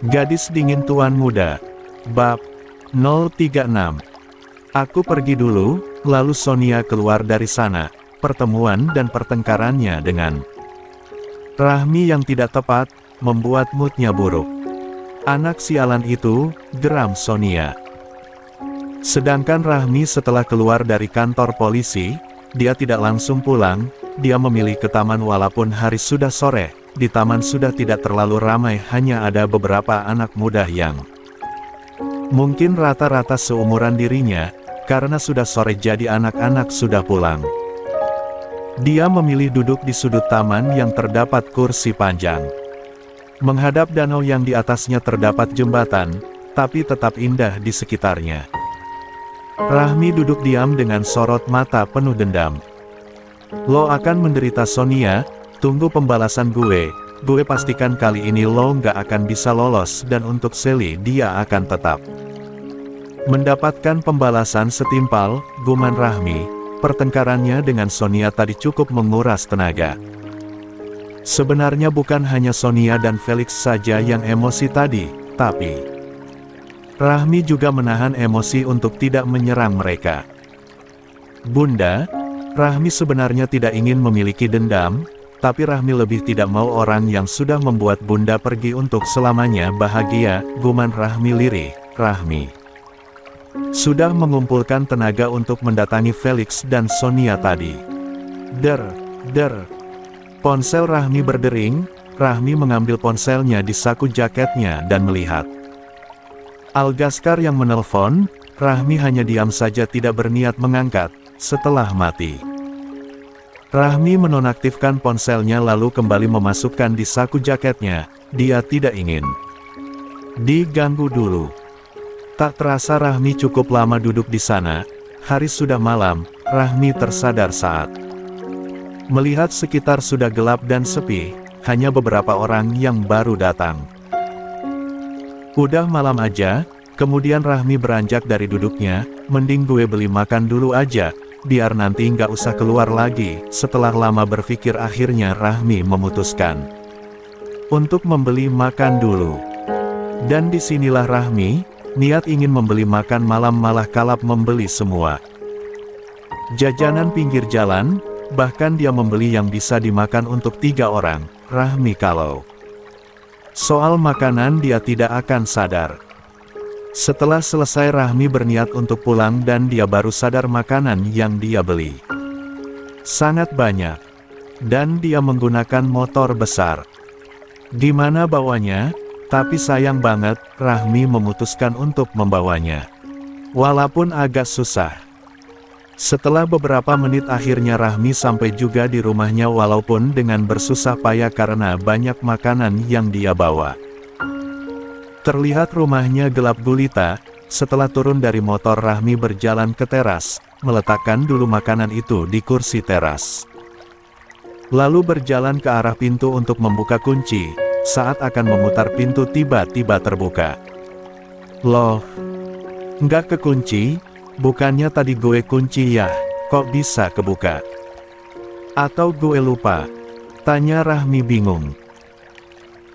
Gadis dingin tuan muda. Bab 036. Aku pergi dulu, lalu Sonia keluar dari sana. Pertemuan dan pertengkarannya dengan Rahmi yang tidak tepat, membuat moodnya buruk. Anak sialan itu, geram Sonia. Sedangkan Rahmi setelah keluar dari kantor polisi, dia tidak langsung pulang, dia memilih ke taman walaupun hari sudah sore. Di taman sudah tidak terlalu ramai, hanya ada beberapa anak muda yang mungkin rata-rata seumuran dirinya, karena sudah sore jadi anak-anak sudah pulang. Dia memilih duduk di sudut taman yang terdapat kursi panjang. Menghadap danau yang di atasnya terdapat jembatan, tapi tetap indah di sekitarnya. Rahmi duduk diam dengan sorot mata penuh dendam. Lo akan menderita Sonia. Tunggu pembalasan gue pastikan kali ini lo nggak akan bisa lolos dan untuk Sally dia akan tetap mendapatkan pembalasan setimpal, guman Rahmi. Pertengkarannya dengan Sonia tadi cukup menguras tenaga. Sebenarnya bukan hanya Sonia dan Felix saja yang emosi tadi, tapi Rahmi juga menahan emosi untuk tidak menyerang mereka. Bunda, Rahmi sebenarnya tidak ingin memiliki dendam, tapi Rahmi lebih tidak mau orang yang sudah membuat Bunda pergi untuk selamanya bahagia, guman Rahmi lirih. Rahmi sudah mengumpulkan tenaga untuk mendatangi Felix dan Sonia tadi. Der. Ponsel Rahmi berdering. Rahmi mengambil ponselnya di saku jaketnya dan melihat Algaskar yang menelpon. Rahmi hanya diam saja tidak berniat mengangkat. Setelah mati, Rahmi menonaktifkan ponselnya lalu kembali memasukkan di saku jaketnya. Dia tidak ingin diganggu dulu. Tak terasa Rahmi cukup lama duduk di sana. Hari sudah malam. Rahmi tersadar saat melihat sekitar sudah gelap dan sepi. Hanya beberapa orang yang baru datang. Udah malam aja. Kemudian Rahmi beranjak dari duduknya. Mending gue beli makan dulu aja, biar nanti nggak usah keluar lagi. Setelah lama berpikir akhirnya Rahmi memutuskan untuk membeli makan dulu. Dan disinilah Rahmi, niat ingin membeli makan malam malah kalap membeli semua jajanan pinggir jalan, bahkan dia membeli yang bisa dimakan untuk 3 orang. Rahmi kalau soal makanan dia tidak akan sadar. Setelah selesai Rahmi berniat untuk pulang dan dia baru sadar makanan yang dia beli sangat banyak. Dan dia menggunakan motor besar. Gimana bawanya? Tapi sayang banget, Rahmi memutuskan untuk membawanya. Walaupun agak susah. Setelah beberapa menit akhirnya Rahmi sampai juga di rumahnya walaupun dengan bersusah payah karena banyak makanan yang dia bawa. Terlihat rumahnya gelap gulita. Setelah turun dari motor Rahmi berjalan ke teras, meletakkan dulu makanan itu di kursi teras. Lalu berjalan ke arah pintu untuk membuka kunci. Saat akan memutar pintu tiba-tiba terbuka. Loh, nggak kekunci? Bukannya tadi gue kunci ya? Kok bisa kebuka? Atau gue lupa? Tanya Rahmi bingung.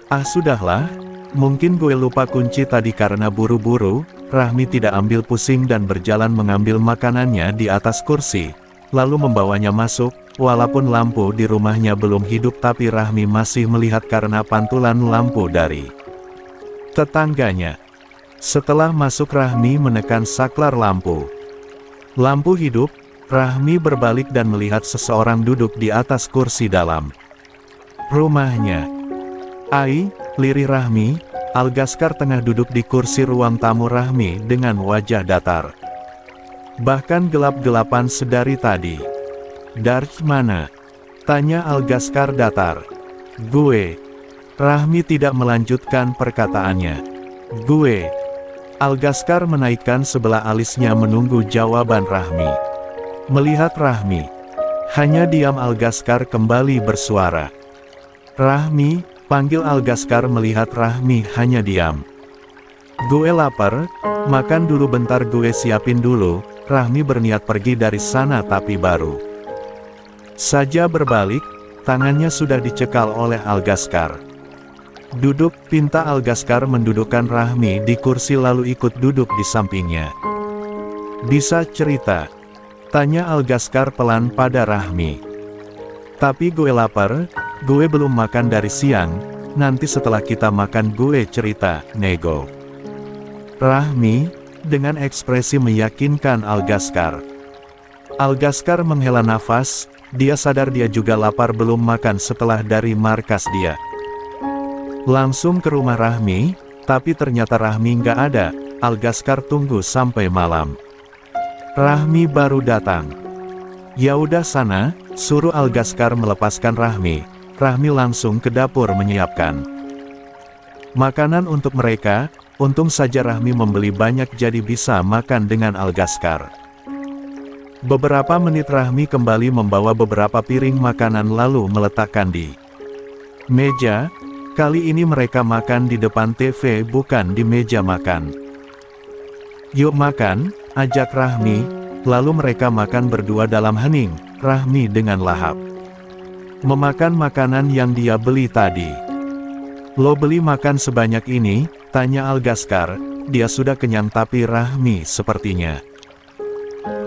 Ah sudahlah. Mungkin gue lupa kunci tadi karena buru-buru. Rahmi tidak ambil pusing dan berjalan mengambil makanannya di atas kursi, lalu membawanya masuk. Walaupun lampu di rumahnya belum hidup tapi Rahmi masih melihat karena pantulan lampu dari tetangganya. Setelah masuk Rahmi menekan saklar lampu. Lampu hidup. Rahmi berbalik dan melihat seseorang duduk di atas kursi dalam rumahnya. Ai, lirih Rahmi. Algaskar tengah duduk di kursi ruang tamu Rahmi dengan wajah datar. Bahkan gelap-gelapan sedari tadi. Dari mana? Tanya Algaskar datar. Gue. Rahmi tidak melanjutkan perkataannya. Gue. Algaskar menaikkan sebelah alisnya menunggu jawaban Rahmi. Melihat Rahmi, hanya diam. Algaskar kembali bersuara. Rahmi, panggil Algaskar melihat Rahmi hanya diam. Gue lapar, makan dulu bentar gue siapin dulu. Rahmi berniat pergi dari sana tapi baru saja berbalik, tangannya sudah dicekal oleh Algaskar. Duduk, pinta Algaskar mendudukkan Rahmi di kursi lalu ikut duduk di sampingnya. Bisa cerita? Tanya Algaskar pelan pada Rahmi. Tapi gue lapar, gue belum makan dari siang, nanti setelah kita makan gue cerita, nego. Rahmi, dengan ekspresi meyakinkan Algaskar. Algaskar menghela nafas, dia sadar dia juga lapar belum makan setelah dari markas dia. Langsung ke rumah Rahmi, tapi ternyata Rahmi nggak ada. Algaskar tunggu sampai malam. Rahmi baru datang. Ya udah sana, suruh Algaskar melepaskan Rahmi. Rahmi langsung ke dapur menyiapkan makanan untuk mereka. Untung saja Rahmi membeli banyak jadi bisa makan dengan Algaskar. Beberapa menit Rahmi kembali membawa beberapa piring makanan lalu meletakkan di meja. Kali ini mereka makan di depan TV bukan di meja makan. Yuk makan, ajak Rahmi, lalu mereka makan berdua dalam hening, Rahmi dengan lahap memakan makanan yang dia beli tadi. Lo beli makan sebanyak ini? Tanya Algaskar. Dia sudah kenyang tapi Rahmi sepertinya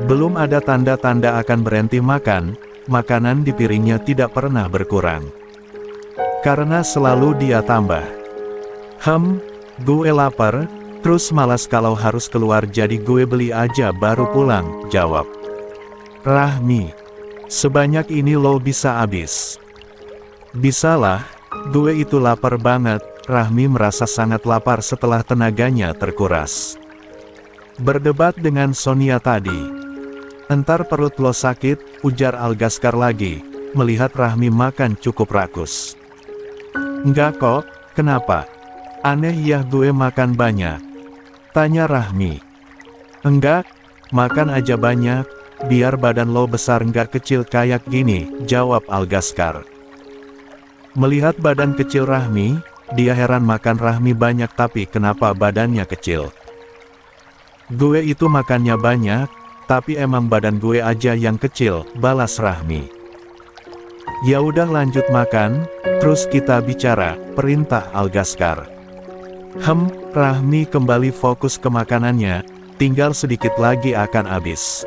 belum ada tanda-tanda akan berhenti makan. Makanan di piringnya tidak pernah berkurang, karena selalu dia tambah. Gue lapar, terus malas kalau harus keluar jadi gue beli aja baru pulang, jawab Rahmi. Sebanyak ini lo bisa habis? Bisalah, gue itu lapar banget. Rahmi merasa sangat lapar setelah tenaganya terkuras berdebat dengan Sonia tadi. Entar perut lo sakit, ujar Algaskar lagi, melihat Rahmi makan cukup rakus. Enggak kok, kenapa? Aneh ya gue makan banyak? Tanya Rahmi. Enggak, makan aja banyak, biar badan lo besar nggak kecil kayak gini, jawab Algaskar. Melihat badan kecil Rahmi, dia heran makan Rahmi banyak tapi kenapa badannya kecil. Gue itu makannya banyak, tapi emang badan gue aja yang kecil, balas Rahmi. Ya udah lanjut makan, terus kita bicara, perintah Algaskar. Rahmi kembali fokus ke makanannya, tinggal sedikit lagi akan habis.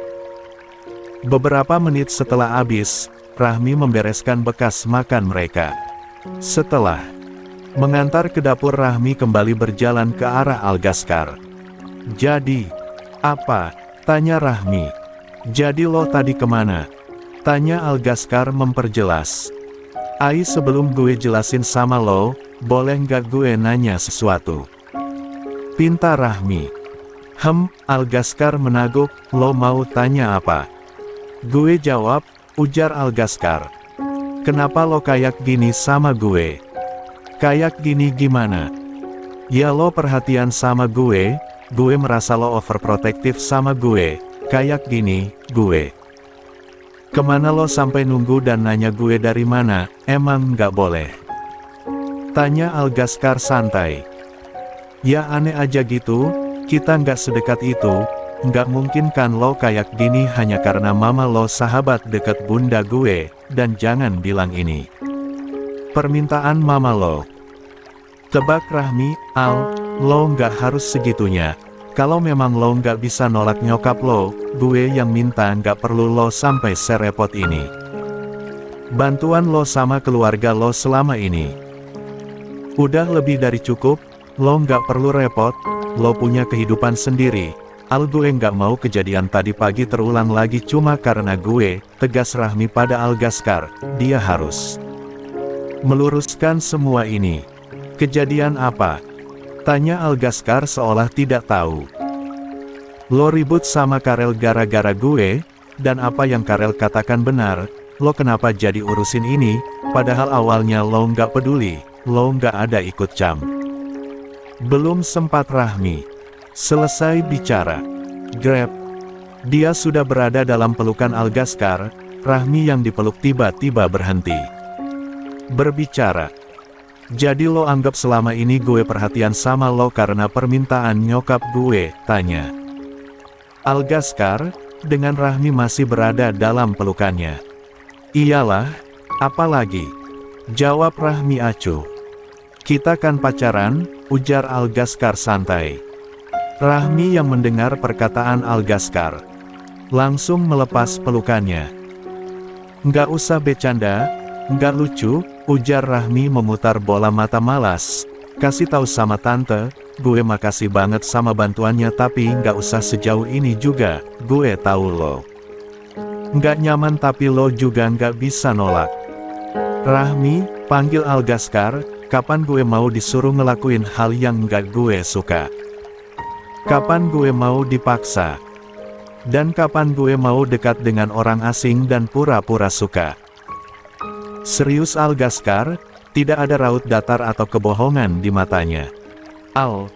Beberapa menit setelah habis, Rahmi membereskan bekas makan mereka. Setelah mengantar ke dapur, Rahmi kembali berjalan ke arah Algaskar. Jadi, apa? Tanya Rahmi. Jadi lo tadi kemana? Tanya Algaskar memperjelas. Sebelum gue jelasin sama lo, boleh nggak gue nanya sesuatu? Pinta Rahmi. Algaskar menaguk, lo mau tanya apa? Gue jawab, ujar Algaskar. Kenapa lo kayak gini sama gue? Kayak gini gimana? Ya lo perhatian sama gue merasa lo overprotective sama gue, kayak gini, gue. Kemana lo sampai nunggu dan nanya gue dari mana, emang nggak boleh? Tanya Algaskar santai. Ya aneh aja gitu, kita nggak sedekat itu, nggak mungkin kan lo kayak gini hanya karena mama lo sahabat deket bunda gue, dan jangan bilang ini permintaan mama lo. Tebak Rahmi, lo nggak harus segitunya. Kalau memang lo nggak bisa nolak nyokap lo, gue yang minta nggak perlu lo sampai serepot ini. Bantuan lo sama keluarga lo selama ini udah lebih dari cukup, lo nggak perlu repot, lo punya kehidupan sendiri. Gue nggak mau kejadian tadi pagi terulang lagi cuma karena gue, tegas Rahmi pada Algaskar. Dia harus meluruskan semua ini. Kejadian apa? Tanya Algaskar seolah tidak tahu. Lo ribut sama Karel gara-gara gue, dan apa yang Karel katakan benar, lo kenapa jadi urusin ini, padahal awalnya lo nggak peduli, lo nggak ada ikut cam. Belum sempat Rahmi selesai bicara, grab, dia sudah berada dalam pelukan Algaskar. Rahmi yang dipeluk tiba-tiba berhenti berbicara. Jadi lo anggap selama ini gue perhatian sama lo karena permintaan nyokap gue? Tanya Algaskar, dengan Rahmi masih berada dalam pelukannya. Iyalah, apalagi? Jawab Rahmi acuh. Kita kan pacaran, ujar Algaskar santai. Rahmi yang mendengar perkataan Algaskar langsung melepas pelukannya. Nggak usah bercanda, nggak lucu, ujar Rahmi memutar bola mata malas. Kasih tahu sama tante, gue makasih banget sama bantuannya tapi nggak usah sejauh ini juga, gue tahu lo nggak nyaman tapi lo juga nggak bisa nolak. Rahmi, panggil Algaskar, kapan gue mau disuruh ngelakuin hal yang nggak gue suka? Kapan gue mau dipaksa? Dan kapan gue mau dekat dengan orang asing dan pura-pura suka? Serius Algaskar, tidak ada raut datar atau kebohongan di matanya. Al,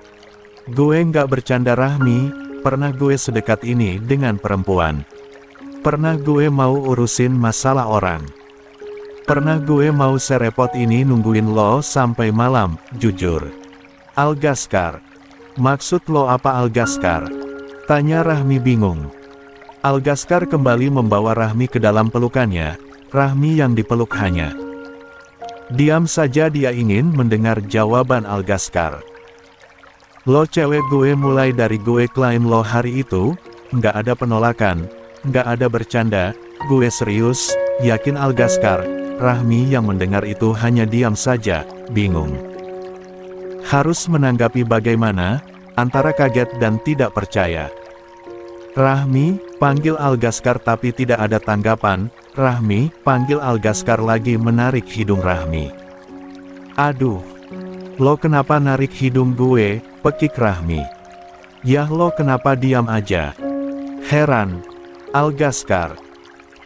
gue nggak bercanda Rahmi, pernah gue sedekat ini dengan perempuan. Pernah gue mau urusin masalah orang. Pernah gue mau serepot ini nungguin lo sampai malam, jujur. Algaskar, maksud lo apa Algaskar? Tanya Rahmi bingung. Algaskar kembali membawa Rahmi ke dalam pelukannya, Rahmi yang dipeluk hanya diam saja, dia ingin mendengar jawaban Algaskar. Lo cewek gue mulai dari gue klien lo hari itu, nggak ada penolakan, nggak ada bercanda, gue serius, yakin Algaskar. Rahmi yang mendengar itu hanya diam saja, bingung. Harus menanggapi bagaimana, antara kaget dan tidak percaya. Rahmi, panggil Algaskar tapi tidak ada tanggapan. Rahmi, panggil Algaskar lagi menarik hidung Rahmi. Aduh, lo kenapa narik hidung gue, pekik Rahmi. Yah lo kenapa diam aja? Heran, Algaskar.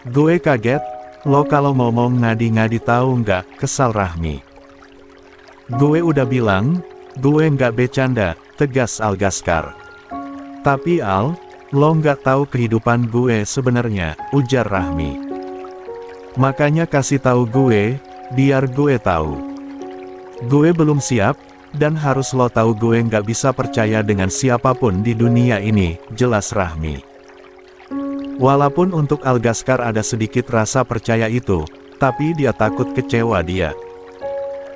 Gue kaget, lo kalau ngomong ngadi-ngadi tahu nggak, kesal Rahmi. Gue udah bilang, gue nggak bercanda, tegas Algaskar. Tapi Al, lo nggak tahu kehidupan gue sebenarnya, ujar Rahmi. Makanya kasih tahu gue, biar gue tahu. Gue belum siap, dan harus lo tahu gue nggak bisa percaya dengan siapapun di dunia ini, jelas Rahmi. Walaupun untuk Algaskar ada sedikit rasa percaya itu, tapi dia takut kecewa dia.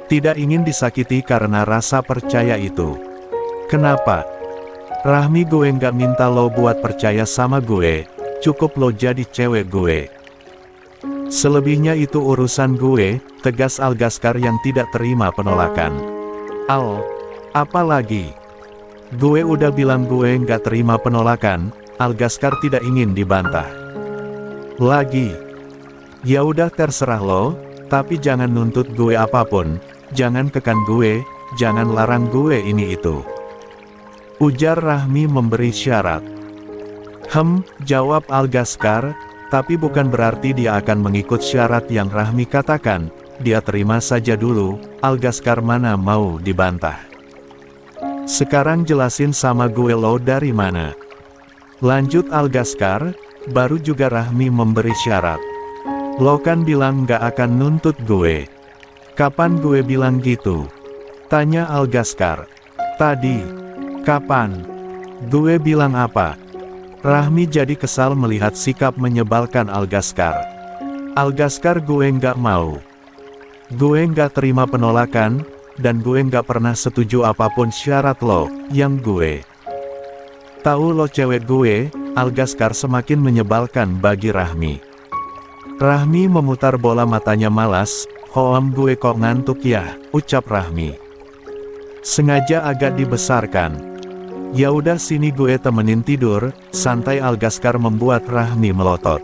Tidak ingin disakiti karena rasa percaya itu. Kenapa? Rahmi, gue nggak minta lo buat percaya sama gue, cukup lo jadi cewek gue. Selebihnya itu urusan gue, tegas Algaskar yang tidak terima penolakan. Al, apa lagi? Gue udah bilang gue nggak terima penolakan. Algaskar tidak ingin dibantah lagi. Ya udah terserah lo, tapi jangan nuntut gue apapun, jangan kekan gue, jangan larang gue ini itu, ujar Rahmi memberi syarat. Jawab Algaskar, tapi bukan berarti dia akan mengikut syarat yang Rahmi katakan. Dia terima saja dulu, Algaskar mana mau dibantah. Sekarang jelasin sama gue lo dari mana? Lanjut Algaskar, baru juga Rahmi memberi syarat. Lo kan bilang gak akan nuntut gue. Kapan gue bilang gitu? Tanya Algaskar. Tadi. Kapan? Gue bilang apa? Rahmi jadi kesal melihat sikap menyebalkan Algaskar. Algaskar, gue nggak mau. Gue nggak terima penolakan, dan gue nggak pernah setuju apapun syarat lo, yang gue tahu lo cewek gue. Algaskar semakin menyebalkan bagi Rahmi. Rahmi memutar bola matanya malas. Gue kok ngantuk ya, ucap Rahmi. Sengaja agak dibesarkan. Ya udah sini gue temenin tidur, santai. Algaskar membuat Rahmi melotot.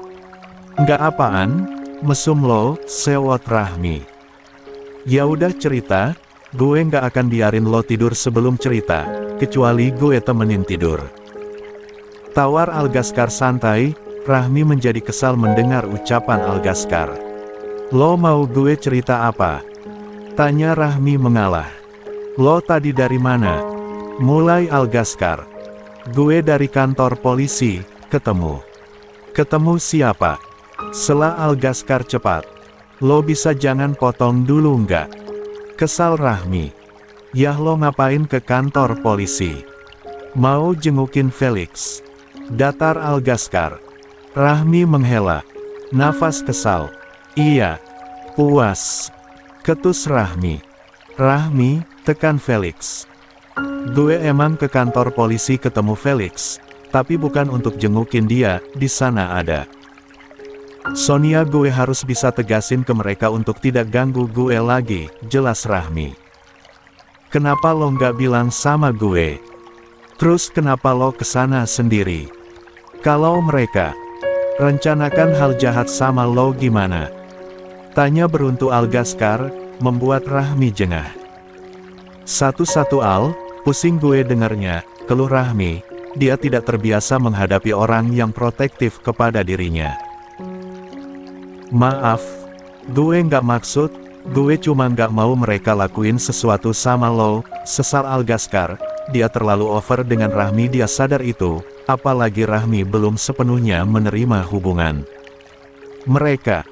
Nggak apaan, mesum lo, sewot Rahmi. Ya udah cerita, gue nggak akan biarin lo tidur sebelum cerita, kecuali gue temenin tidur. Tawar Algaskar santai. Rahmi menjadi kesal mendengar ucapan Algaskar. Lo mau gue cerita apa? Tanya Rahmi mengalah. Lo tadi dari mana? Mulai Algaskar. Gue dari kantor polisi. Ketemu. Ketemu siapa? Sela Algaskar cepat. Lo bisa jangan potong dulu nggak? Kesal Rahmi. Yah, lo ngapain ke kantor polisi? Mau jengukin Felix? Datar Algaskar. Rahmi menghela nafas kesal. Iya. Puas. Ketus Rahmi. Rahmi, tekan Felix. Gue emang ke kantor polisi ketemu Felix, tapi bukan untuk jengukin dia, di sana ada Sonia. Gue harus bisa tegasin ke mereka untuk tidak ganggu gue lagi, jelas Rahmi. Kenapa lo nggak bilang sama gue? Terus kenapa lo kesana sendiri? Kalau mereka rencanakan hal jahat sama lo gimana? Tanya beruntu Algaskar, membuat Rahmi jengah. Satu-satu Al, pusing gue dengernya, keluh Rahmi. Dia tidak terbiasa menghadapi orang yang protektif kepada dirinya. Maaf, gue nggak maksud, gue cuma nggak mau mereka lakuin sesuatu sama lo, sesal Algaskar. Dia terlalu over dengan Rahmi, dia sadar itu, apalagi Rahmi belum sepenuhnya menerima hubungan mereka.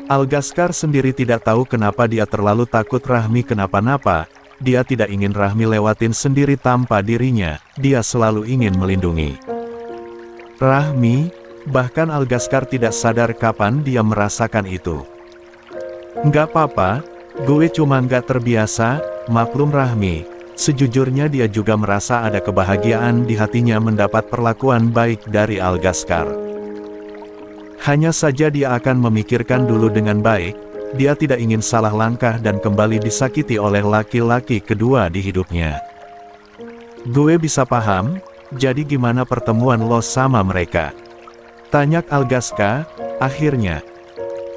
Algaskar sendiri tidak tahu kenapa dia terlalu takut Rahmi kenapa-napa. Dia tidak ingin Rahmi lewatin sendiri tanpa dirinya, dia selalu ingin melindungi Rahmi. Bahkan Algaskar tidak sadar kapan dia merasakan itu. Nggak apa-apa, gue cuma nggak terbiasa, maklum Rahmi. Sejujurnya dia juga merasa ada kebahagiaan di hatinya mendapat perlakuan baik dari Algaskar. Hanya saja dia akan memikirkan dulu dengan baik, dia tidak ingin salah langkah dan kembali disakiti oleh laki-laki kedua di hidupnya. Gue bisa paham, jadi gimana pertemuan lo sama mereka? Tanya Algaskar. Akhirnya,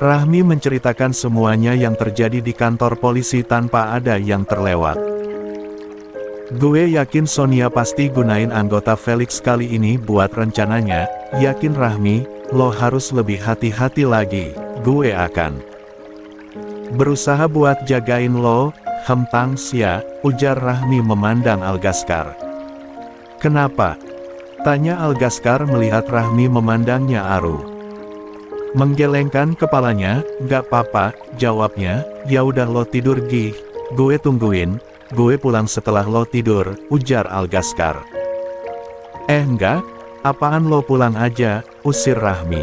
Rahmi menceritakan semuanya yang terjadi di kantor polisi tanpa ada yang terlewat. Gue yakin Sonia pasti gunain anggota Felix kali ini buat rencananya, yakin Rahmi. Lo harus lebih hati-hati lagi, gue akan berusaha buat jagain lo, Thanks ya, ujar Rahmi memandang Algaskar. Kenapa? Tanya Algaskar melihat Rahmi memandangnya aru. Menggelengkan kepalanya, nggak apa-apa, jawabnya, ya udah lo tidur Gih, gue tungguin, gue pulang setelah lo tidur, ujar Algaskar. Enggak. Apaan lo pulang aja, usir Rahmi.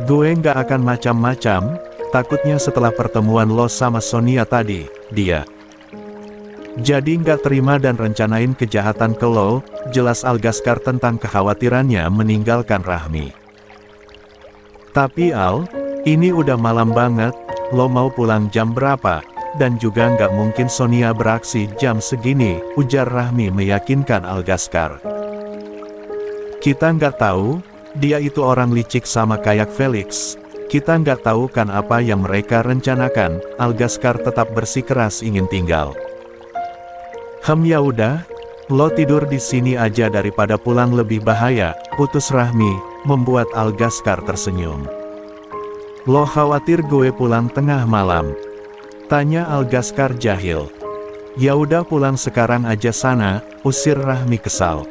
Gue nggak akan macam-macam, takutnya setelah pertemuan lo sama Sonia tadi, dia jadi nggak terima dan rencanain kejahatan ke lo, jelas Algaskar tentang kekhawatirannya meninggalkan Rahmi. Tapi Al, ini udah malam banget, lo mau pulang jam berapa? Dan juga nggak mungkin Sonia beraksi jam segini, ujar Rahmi meyakinkan Algaskar. Kita nggak tahu, dia itu orang licik sama kayak Felix. Kita nggak tahu kan apa yang mereka rencanakan. Algaskar tetap bersikeras ingin tinggal. Ya udah, lo tidur di sini aja daripada pulang lebih bahaya, putus Rahmi, membuat Algaskar tersenyum. Lo khawatir gue pulang tengah malam? Tanya Algaskar jahil. Ya udah pulang sekarang aja sana, usir Rahmi kesal.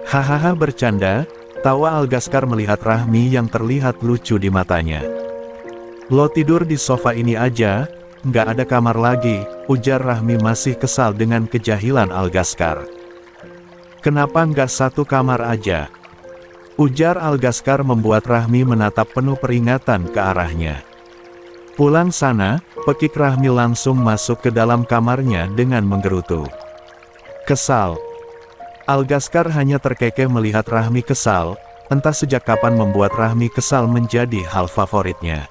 Hahaha bercanda, tawa Algaskar melihat Rahmi yang terlihat lucu di matanya. Lo tidur di sofa ini aja, nggak ada kamar lagi, ujar Rahmi masih kesal dengan kejahilan Algaskar. Kenapa nggak satu kamar aja? Ujar Algaskar membuat Rahmi menatap penuh peringatan ke arahnya. Pulang sana, pekik Rahmi langsung masuk ke dalam kamarnya dengan menggerutu. Kesal. Algaskar hanya terkekeh melihat Rahmi kesal, entah sejak kapan membuat Rahmi kesal menjadi hal favoritnya.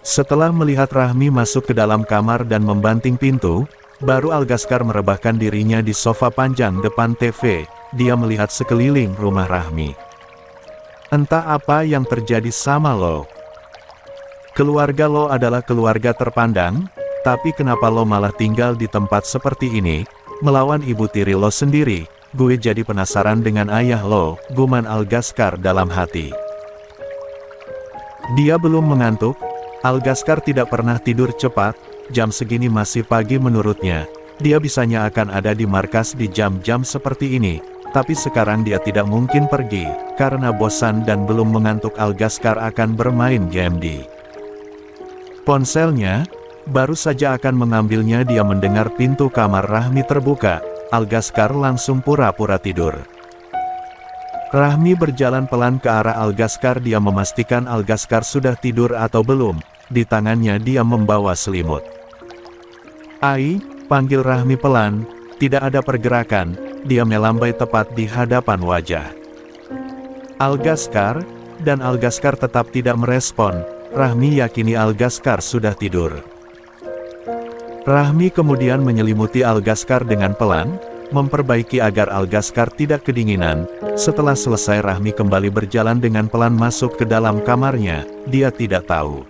Setelah melihat Rahmi masuk ke dalam kamar dan membanting pintu, baru Algaskar merebahkan dirinya di sofa panjang depan TV, dia melihat sekeliling rumah Rahmi. Entah apa yang terjadi sama lo. Keluarga lo adalah keluarga terpandang, tapi kenapa lo malah tinggal di tempat seperti ini? Melawan ibu tiri lo sendiri, gue jadi penasaran dengan ayah lo, guman Algaskar dalam hati. Dia belum mengantuk, Algaskar tidak pernah tidur cepat, jam segini masih pagi menurutnya, dia bisanya akan ada di markas di jam-jam seperti ini, tapi sekarang dia tidak mungkin pergi, karena bosan dan belum mengantuk. Algaskar akan bermain game di ponselnya. Baru saja akan mengambilnya dia mendengar pintu kamar Rahmi terbuka, Algaskar langsung pura-pura tidur. Rahmi berjalan pelan ke arah Algaskar, dia memastikan Algaskar sudah tidur atau belum, di tangannya dia membawa selimut. "Ai," panggil Rahmi pelan, tidak ada pergerakan, dia melambai tepat di hadapan wajah Algaskar, dan Algaskar tetap tidak merespon. Rahmi yakini Algaskar sudah tidur. Rahmi kemudian menyelimuti Algaskar dengan pelan, memperbaiki agar Algaskar tidak kedinginan. Setelah selesai Rahmi kembali berjalan dengan pelan masuk ke dalam kamarnya, dia tidak tahu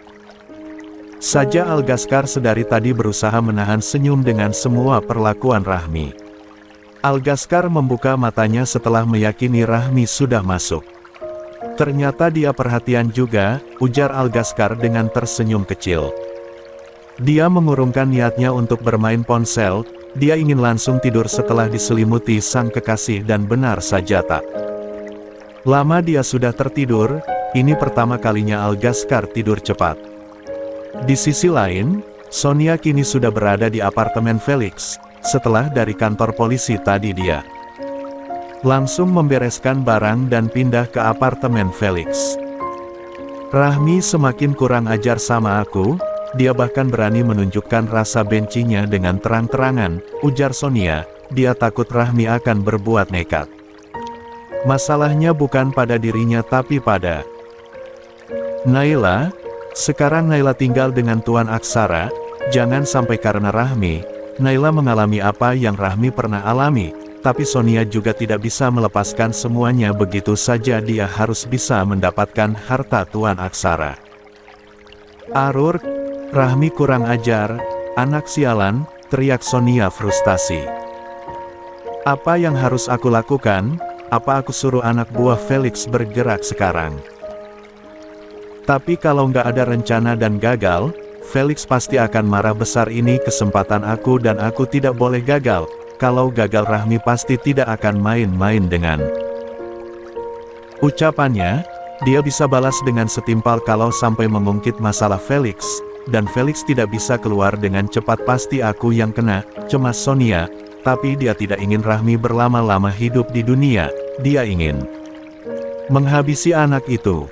saja Algaskar sedari tadi berusaha menahan senyum dengan semua perlakuan Rahmi. Algaskar membuka matanya setelah meyakini Rahmi sudah masuk. "Ternyata dia perhatian juga," ujar Algaskar dengan tersenyum kecil. Dia mengurungkan niatnya untuk bermain ponsel, dia ingin langsung tidur setelah diselimuti sang kekasih dan benar saja tak lama dia sudah tertidur. Ini pertama kalinya Algaskar tidur cepat. Di sisi lain, Sonia kini sudah berada di apartemen Felix. Setelah dari kantor polisi tadi dia langsung membereskan barang dan pindah ke apartemen Felix. "Rahmi semakin kurang ajar sama aku, dia bahkan berani menunjukkan rasa bencinya dengan terang-terangan," ujar Sonia. Dia takut Rahmi akan berbuat nekat. Masalahnya bukan pada dirinya tapi pada Naila. Sekarang Naila tinggal dengan Tuan Aksara, jangan sampai karena Rahmi, Naila mengalami apa yang Rahmi pernah alami. Tapi Sonia juga tidak bisa melepaskan semuanya begitu saja, dia harus bisa mendapatkan harta Tuan Aksara. "Arur, Rahmi kurang ajar, anak sialan," teriak Sonia frustasi. "Apa yang harus aku lakukan? Apa aku suruh anak buah Felix bergerak sekarang? Tapi kalau nggak ada rencana dan gagal, Felix pasti akan marah besar. Ini kesempatan aku dan aku tidak boleh gagal. Kalau gagal Rahmi pasti tidak akan main-main dengan ucapannya." Dia bisa balas dengan setimpal kalau sampai mengungkit masalah Felix, dan Felix tidak bisa keluar dengan cepat pasti aku yang kena, cemas Sonia. Tapi dia tidak ingin Rahmi berlama-lama hidup di dunia, dia ingin menghabisi anak itu.